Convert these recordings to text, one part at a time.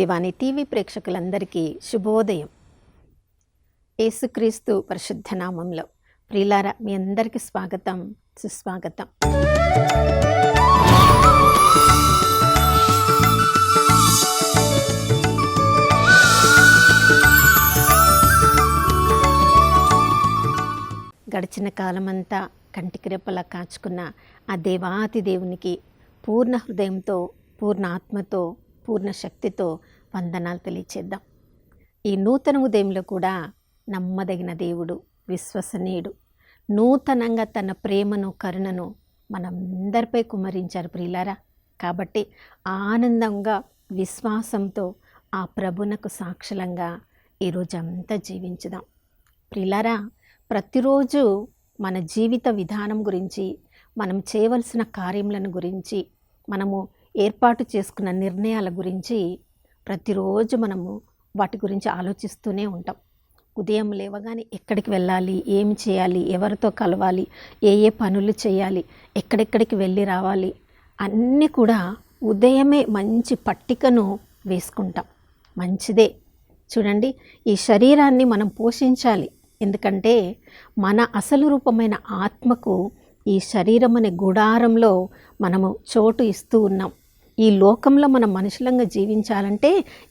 దివ్యవాణి TV ప్రేక్షకులందరికీ శుభోదయం. యేసుక్రీస్తు పరిశుద్ధ నామంలో ప్రియులారా, మీ అందరికీ స్వాగతం, సుస్వాగతం. గడిచిన కాలమంతా కంటికి రెప్పలా కాచుకున్న ఆ దేవాతి దేవునికి పూర్ణ హృదయంతో, పూర్ణ ఆత్మతో, పూర్ణ శక్తితో వందనాలు తెలియచేద్దాం. ఈ నూతన ఉదయంలో కూడా నమ్మదగిన దేవుడు, విశ్వసనీయుడు, నూతనంగా తన ప్రేమను, కరుణను మనందరిపై కుమ్మరించారు ప్రియులారా. కాబట్టి ఆనందంగా, విశ్వాసంతో ఆ ప్రభునకు సాక్షులంగా ఈరోజు అంతా జీవించుదాం. ప్రియులారా, ప్రతిరోజు మన జీవిత విధానం గురించి, మనం చేయవలసిన కార్యములను గురించి, మనము ఏర్పాటు చేసుకున్న నిర్ణయాల గురించి ప్రతిరోజు మనము వాటి గురించి ఆలోచిస్తూనే ఉంటాం. ఉదయం లేవగానే ఎక్కడికి వెళ్ళాలి, ఏమి చేయాలి, ఎవరితో కలవాలి, ఏ పనులు చేయాలి, ఎక్కడెక్కడికి వెళ్ళి రావాలి, అన్నీ కూడా ఉదయమే మంచి పట్టికను వేసుకుంటాం. మంచిదే. చూడండి, ఈ శరీరాన్ని మనం పోషించాలి. ఎందుకంటే మన అసలు రూపమైన ఆత్మకు ఈ శరీరం అనే గుడారంలో మనము చోటు ఇస్తూ ఉన్నాం. ఈ లోకంలో మనం మనుషులంగా జీవించాలంటే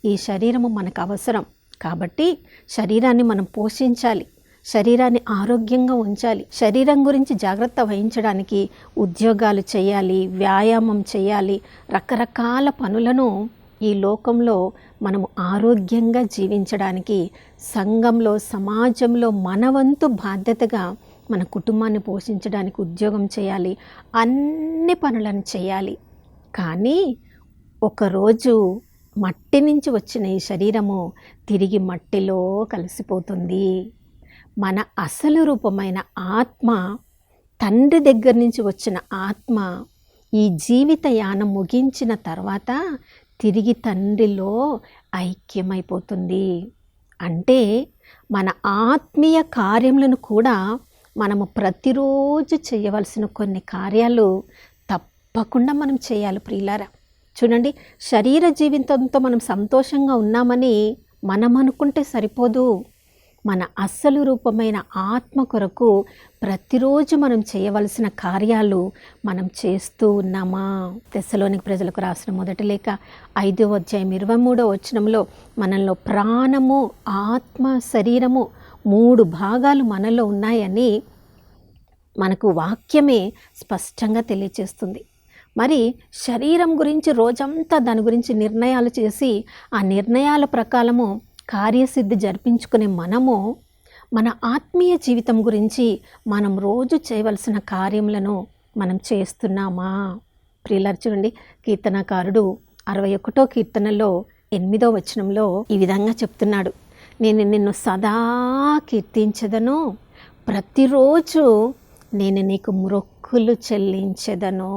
ఈ శరీరము మనకు అవసరం. కాబట్టి శరీరాన్ని మనం పోషించాలి, శరీరాన్ని ఆరోగ్యంగా ఉంచాలి. శరీరం గురించి జాగ్రత్త వహించడానికి ఉద్యోగాలు చేయాలి, వ్యాయామం చేయాలి, రకరకాల పనులను ఈ లోకంలో మనము ఆరోగ్యంగా జీవించడానికి సంఘంలో, సమాజంలో మన వంతు బాధ్యతగా మన కుటుంబాన్ని పోషించడానికి ఉద్యోగం చేయాలి, అన్ని పనులను చేయాలి. కానీ ఒకరోజు మట్టి నుంచి వచ్చిన ఈ శరీరము తిరిగి మట్టిలో కలిసిపోతుంది. మన అసలు రూపమైన ఆత్మ, తండ్రి దగ్గర నుంచి వచ్చిన ఆత్మ ఈ జీవిత యానం ముగించిన తర్వాత తిరిగి తండ్రిలో ఐక్యమైపోతుంది. అంటే మన ఆత్మీయ కార్యములను కూడా మనము ప్రతిరోజు చేయవలసిన కొన్ని కార్యాలు తప్పకుండా మనం చేయాలి ప్రియులారా. చూడండి, శరీర జీవితంతో మనం సంతోషంగా ఉన్నామని మనం అనుకుంటే సరిపోదు. మన అస్సలు రూపమైన ఆత్మ కొరకు ప్రతిరోజు మనం చేయవలసిన కార్యాలు మనం చేస్తూ ఉన్నామా? తెస్సలోనిక ప్రజలకు రాసిన మొదటి లేఖ 5వ అధ్యాయం 23వ వచనంలో మనలో ప్రాణము, ఆత్మ, శరీరము 3 భాగాలు మనలో ఉన్నాయని మనకు వాక్యమే స్పష్టంగా తెలియచేస్తుంది. మరి శరీరం గురించి రోజంతా దాని గురించి నిర్ణయాలు చేసి ఆ నిర్ణయాల ప్రకారము కార్యసిద్ధి జరిపించుకునే మనము మన ఆత్మీయ జీవితం గురించి మనం రోజు చేయవలసిన కార్యములను మనం చేస్తున్నామా? ప్రియులారా, చూడండి, కీర్తనకారుడు 61వ కీర్తనలో 8వ వచనంలో ఈ విధంగా చెప్తున్నాడు, నేను నిన్ను సదా కీర్తించెదను, ప్రతిరోజు నేను నీకు మొక్కులు చెల్లించెదను.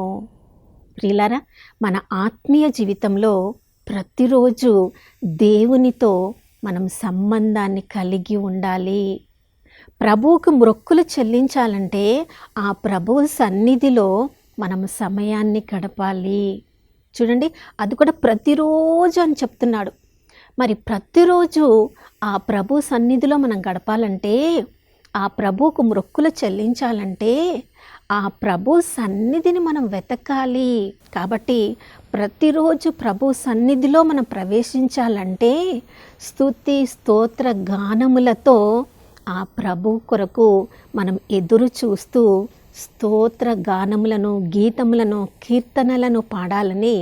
ప్రియులారా, మన ఆత్మీయ జీవితంలో ప్రతిరోజు దేవునితో మనం సంబంధాన్ని కలిగి ఉండాలి. ప్రభువుకు మొక్కులు చెల్లించాలంటే ఆ ప్రభువు సన్నిధిలో మనం సమయాన్ని గడపాలి. చూడండి, అది కూడా ప్రతిరోజు అని చెప్తున్నాడు. మరి ప్రతిరోజు ఆ ప్రభు సన్నిధిలో మనం గడపాలంటే, ఆ ప్రభువుకు మొక్కులు చెల్లించాలంటే ఆ ప్రభు సన్నిధిని మనం వెతకాలి. కాబట్టి ప్రతిరోజు ప్రభు సన్నిధిలో మనం ప్రవేశించాలంటే స్తుతి, స్తోత్ర గానములతో ఆ ప్రభు కొరకు మనం ఎదురు చూస్తూ స్తోత్ర గానములను, గీతములను, కీర్తనలను పాడాలని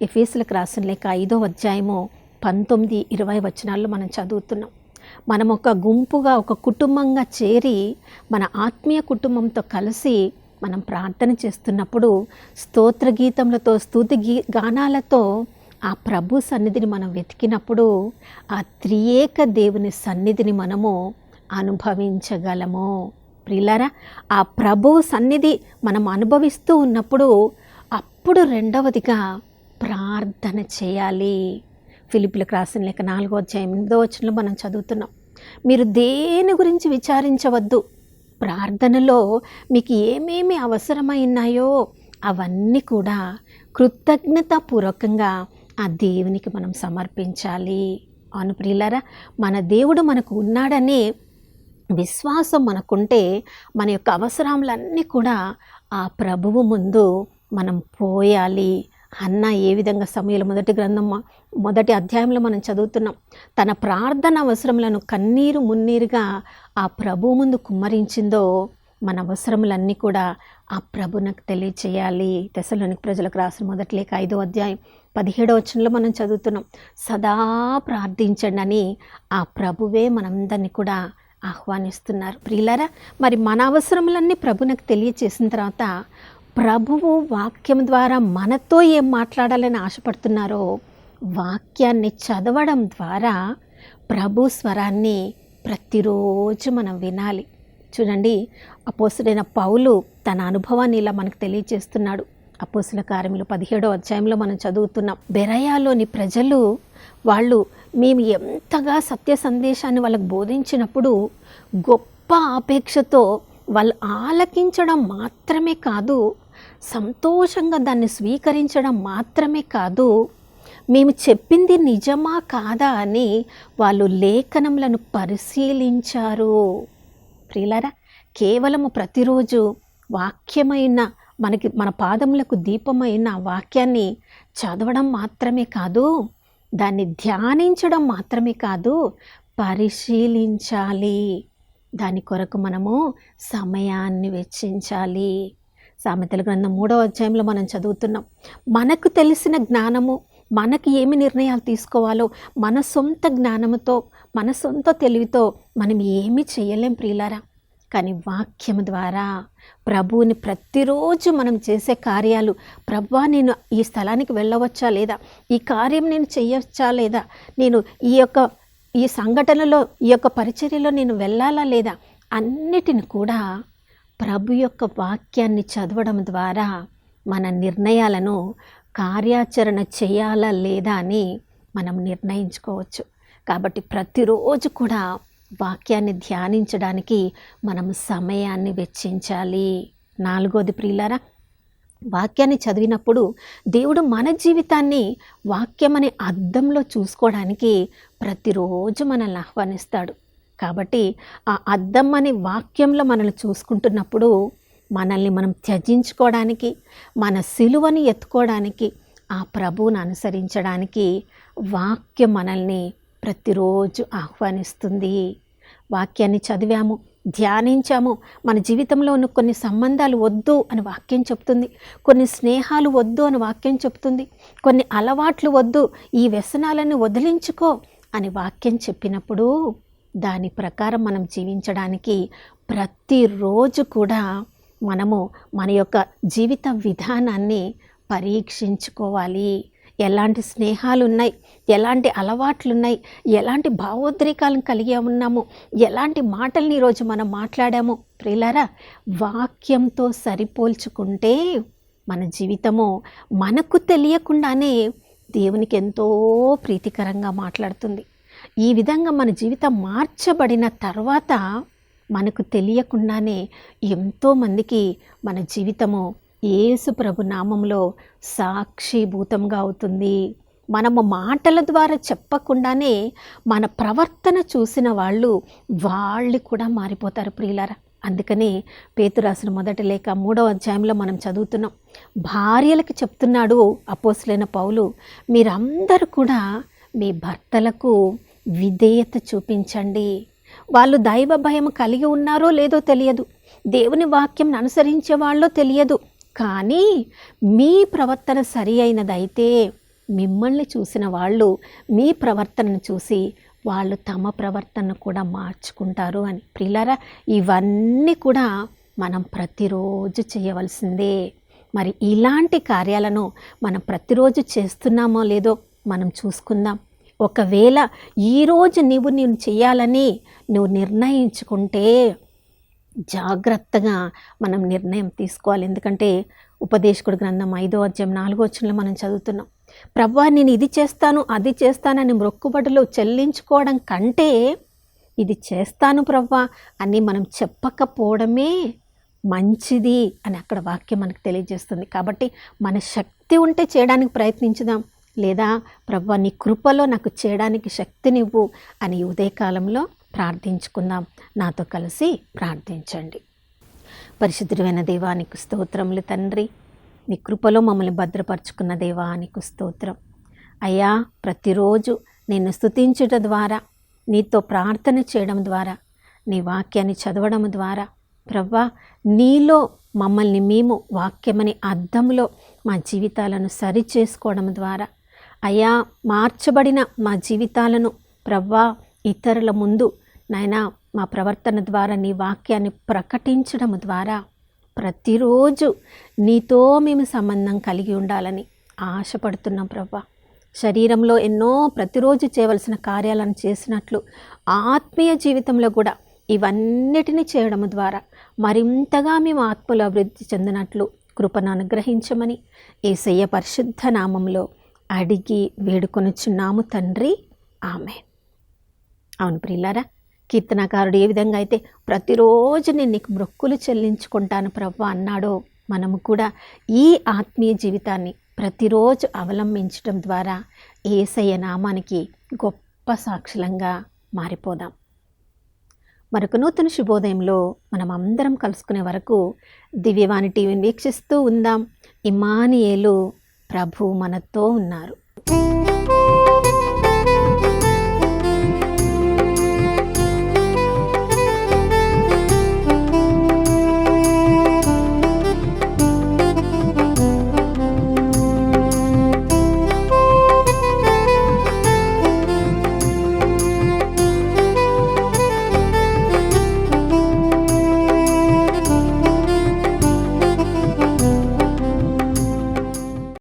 ఎఫెసీయులకు రాసిన లేఖ 5వ అధ్యాయము 19, 20 వచనాల్లో మనం చదువుతున్నాం. మనం ఒక గుంపుగా, ఒక కుటుంబంగా చేరి మన ఆత్మీయ కుటుంబంతో కలిసి మనం ప్రార్థన చేస్తున్నప్పుడు స్తోత్ర గీతములతో, స్తుతి గానాలతో ఆ ప్రభు సన్నిధిని మనం వెతికినప్పుడు ఆ త్రియేక దేవుని సన్నిధిని మనము అనుభవించగలము. ప్రియులారా, ఆ ప్రభు సన్నిధి మనం అనుభవిస్తూ ఉన్నప్పుడు అప్పుడు రెండవదిగా ప్రార్థన చేయాలి. ఫిలిప్పీయులకు రాసిన లేఖ 4వ అధ్యాయం 8వ వచనంలో మనం చదువుతున్నాం, మీరు దేని గురించి విచారించవద్దు, ప్రార్థనలో మీకు ఏమేమి అవసరమైనాయో అవన్నీ కూడా కృతజ్ఞతాపూర్వకంగా ఆ దేవునికి మనం సమర్పించాలి. అవును ప్రియులారా, మన దేవుడు మనకు ఉన్నాడనే విశ్వాసం మనకుంటే మన యొక్క అవసరములన్నీ కూడా ఆ ప్రభువు ముందు మనం పోయాలి. హన్నా ఏ విధంగా సమూయేలు మొదటి అధ్యాయంలో మనం చదువుతున్నాం. తన ప్రార్థన అవసరములను కన్నీరు మున్నీరుగా ఆ ప్రభువు ముందు కుమ్మరించిందో, మన అవసరములన్నీ కూడా ఆ ప్రభునకు తెలియచేయాలి. తెస్సలోనిక ప్రజలకు రాసిన మొదటి లేఖ 5వ అధ్యాయం 17వ వచనంలో మనం చదువుతున్నాం. సదా ప్రార్థించండి అని ఆ ప్రభువే మనందరినీ కూడా ఆహ్వానిస్తున్నారు. ప్రియులారా, మరి మన అవసరములన్నీ ప్రభునకు తెలియచేసిన తర్వాత ప్రభువు వాక్యం ద్వారా మనతో ఏం మాట్లాడాలని ఆశపడుతున్నారో వాక్యాన్ని చదవడం ద్వారా ప్రభు స్వరాన్ని ప్రతిరోజు మనం వినాలి. చూడండి, అపోస్తలుడైన పౌలు తన అనుభవాన్ని ఇలా మనకు తెలియజేస్తున్నాడు. అపోస్తల కార్యములు 17వ అధ్యాయంలో మనం చదువుతున్నాం. బెరయాలోని ప్రజలు మేము ఎంతగా సత్య సందేశాన్ని వాళ్ళకు బోధించినప్పుడు గొప్ప ఆపేక్షతో వాళ్ళు ఆలకించడం మాత్రమే కాదు, సంతోషంగా దాన్ని స్వీకరించడం మాత్రమే కాదు, మేము చెప్పింది నిజమా కాదా అని వాళ్ళు లేఖనములను పరిశీలించారు. ప్రియులారా, కేవలము ప్రతిరోజు వాక్యమైన మన పాదములకు దీపమైన వాక్యాన్ని చదవడం మాత్రమే కాదు, దాన్ని ధ్యానించడం మాత్రమే కాదు, పరిశీలించాలి. దాని కొరకు మనము సమయాన్ని వెచ్చించాలి. సామెతల గ్రంథం 3వ అధ్యాయంలో మనం చదువుతున్నాం. మనకు తెలిసిన జ్ఞానము, మనకి ఏమి నిర్ణయాలు తీసుకోవాలో మన సొంత జ్ఞానముతో, మన సొంత తెలివితో మనం ఏమీ చేయలేం ప్రియులారా. కానీ వాక్యము ద్వారా ప్రభువుని ప్రతిరోజు మనం చేసే కార్యాలు, ప్రభువా నేను ఈ స్థలానికి వెళ్ళవచ్చా లేదా, ఈ కార్యం నేను చేయవచ్చా లేదా, నేను ఈ సంఘటనలో ఈ యొక్క పరిచర్యలో నేను వెళ్ళాలా లేదా, అన్నిటిని కూడా ప్రభు యొక్క వాక్యాన్ని చదవడం ద్వారా మన నిర్ణయాలను కార్యాచరణ చేయాలా లేదా అని మనం నిర్ణయించుకోవచ్చు. కాబట్టి ప్రతిరోజు కూడా వాక్యాన్ని ధ్యానించడానికి మనం సమయాన్ని వెచ్చించాలి. 4వది ప్రియులారా, వాక్యాన్ని చదివినప్పుడు దేవుడు మన జీవితాన్ని వాక్యం అనే అద్దంలో చూసుకోవడానికి ప్రతిరోజు మనల్ని ఆహ్వానిస్తాడు. కాబట్టి ఆ అద్దం అనే వాక్యంలో మనల్ని చూసుకుంటున్నప్పుడు మనల్ని మనం త్యజించుకోవడానికి, మన సిలువని ఎత్తుకోవడానికి, ఆ ప్రభువును అనుసరించడానికి వాక్యం మనల్ని ప్రతిరోజు ఆహ్వానిస్తుంది. వాక్యాన్ని చదివాము, ధ్యానించాము, మన జీవితంలో ఉన్న కొన్ని సంబంధాలు వద్దు అని వాక్యం చెప్తుంది, కొన్ని స్నేహాలు వద్దు అని వాక్యం చెప్తుంది, కొన్ని అలవాట్లు వద్దు, ఈ వ్యసనాలను వదిలించుకో అని వాక్యం చెప్పినప్పుడు దాని ప్రకారం మనం జీవించడానికి ప్రతిరోజు కూడా మనము మన యొక్క జీవిత విధానాన్ని పరీక్షించుకోవాలి. ఎలాంటి స్నేహాలు ఉన్నాయి, ఎలాంటి అలవాట్లు ఉన్నాయి, ఎలాంటి భావోద్రేకాలను కలిగి ఉన్నాము, ఎలాంటి మాటల్ని ఈరోజు మనం మాట్లాడాము. ప్రియులారా, వాక్యంతో సరిపోల్చుకుంటే మన జీవితము మనకు తెలియకుండానే దేవునికి ఎంతో ప్రీతికరంగా మాట్లాడుతుంది. ఈ విధంగా మన జీవితం మార్చబడిన తర్వాత మనకు తెలియకుండానే ఎంతోమందికి మన జీవితము యేసు ప్రభు నామంలో సాక్షిభూతంగా అవుతుంది. మనము మాటల ద్వారా చెప్పకుండానే మన ప్రవర్తన చూసిన వాళ్ళు కూడా మారిపోతారు ప్రియులారా. అందుకని పేతురు రాసిన మొదటి లేఖ 3వ అధ్యాయంలో మనం చదువుతున్నాం. భార్యలకు చెప్తున్నాడు అపోస్తలుడైన పౌలు, మీరందరూ కూడా మీ భర్తలకు విధేయత చూపించండి. వాళ్ళు దైవ భయం కలిగి ఉన్నారో లేదో తెలియదు, దేవుని వాక్యం అనుసరించే వాళ్ళో తెలియదు, కానీ మీ ప్రవర్తన సరి అయినదైతే మిమ్మల్ని చూసిన వాళ్ళు మీ ప్రవర్తనను చూసి వాళ్ళు తమ ప్రవర్తనను కూడా మార్చుకుంటారు అని. ప్రియులారా, ఇవన్నీ కూడా మనం ప్రతిరోజు చేయవలసిందే. మరి ఇలాంటి కార్యాలను మనం ప్రతిరోజు చేస్తున్నామో లేదో మనం చూసుకుందాం. ఒకవేళ ఈరోజు నేను చేయాలని నువ్వు నిర్ణయించుకుంటే జాగ్రత్తగా మనం నిర్ణయం తీసుకోవాలి. ఎందుకంటే ఉపదేశకుడి గ్రంథం 5వ అధ్యాయం 4వ వచనంలో మనం చదువుతున్నాం. ప్రభువా, నేను ఇది చేస్తాను అది చేస్తానని మొక్కుబడులు చెల్లించుకోవడం కంటే ఇది చేస్తాను ప్రభువా అని మనం చెప్పకపోవడమే మంచిది అని అక్కడ వాక్యం మనకు తెలియజేస్తుంది. కాబట్టి మన శక్తి ఉంటే చేయడానికి ప్రయత్నించుదాం, లేదా ప్రభువా నీ కృపలో నాకు చేయడానికి శక్తినివ్వు అని ఈ ఉదయకాలంలో ప్రార్థించుకుందాం. నాతో కలిసి ప్రార్థించండి. పరిశుద్ధుడైన దేవానికి స్తోత్రములు తండ్రి, నీ కృపలో మమ్మల్ని భద్రపరుచుకున్న దేవానికి స్తోత్రం. అయ్యా, ప్రతిరోజు నిన్ను స్తుతించడం ద్వారా, నీతో ప్రార్థన చేయడం ద్వారా, నీ వాక్యాన్ని చదవడం ద్వారా ప్రభువా నీలో మమ్మల్ని మేము వాక్యమని అర్థంలో మా జీవితాలను సరిచేసుకోవడం ద్వారా అయ్యా మార్చబడిన మా జీవితాలను ప్రభువా ఇతరుల ముందు నాయనా మా ప్రవర్తన ద్వారా నీ వాక్యాన్ని ప్రకటించడం ద్వారా ప్రతిరోజు నీతో మేము సంబంధం కలిగి ఉండాలని ఆశపడుతున్నాం ప్రభువా. శరీరంలో ఎన్నో ప్రతిరోజు చేయవలసిన కార్యాలను చేసినట్లు ఆత్మీయ జీవితంలో కూడా ఇవన్నిటిని చేయడం ద్వారా మరింతగా మేము ఆత్మలో అభివృద్ధి చెందినట్లు కృపను అనుగ్రహించమని యేసయ్య పరిశుద్ధ నామంలో అడిగి వేడుకొనుచున్నాము తండ్రి, ఆమేన్. అవును ప్రియులారా, కీర్తనకారుడు ఏ విధంగా అయితే ప్రతిరోజు నేను నీకు మొక్కులు చెల్లించుకుంటాను ప్రభువా అన్నాడో, మనము కూడా ఈ ఆత్మీయ జీవితాన్ని ప్రతిరోజు అవలంబించడం ద్వారా యేసయ్య నామానికి గొప్ప సాక్షులంగా మారిపోదాం. మరొక నూతన శుభోదయంలో మనం అందరం కలుసుకునే వరకు దివ్యవాణి టీవీని వీక్షిస్తూ ఉందాం. ఇమ్మానుయేలు, ప్రభు మనతో ఉన్నారు.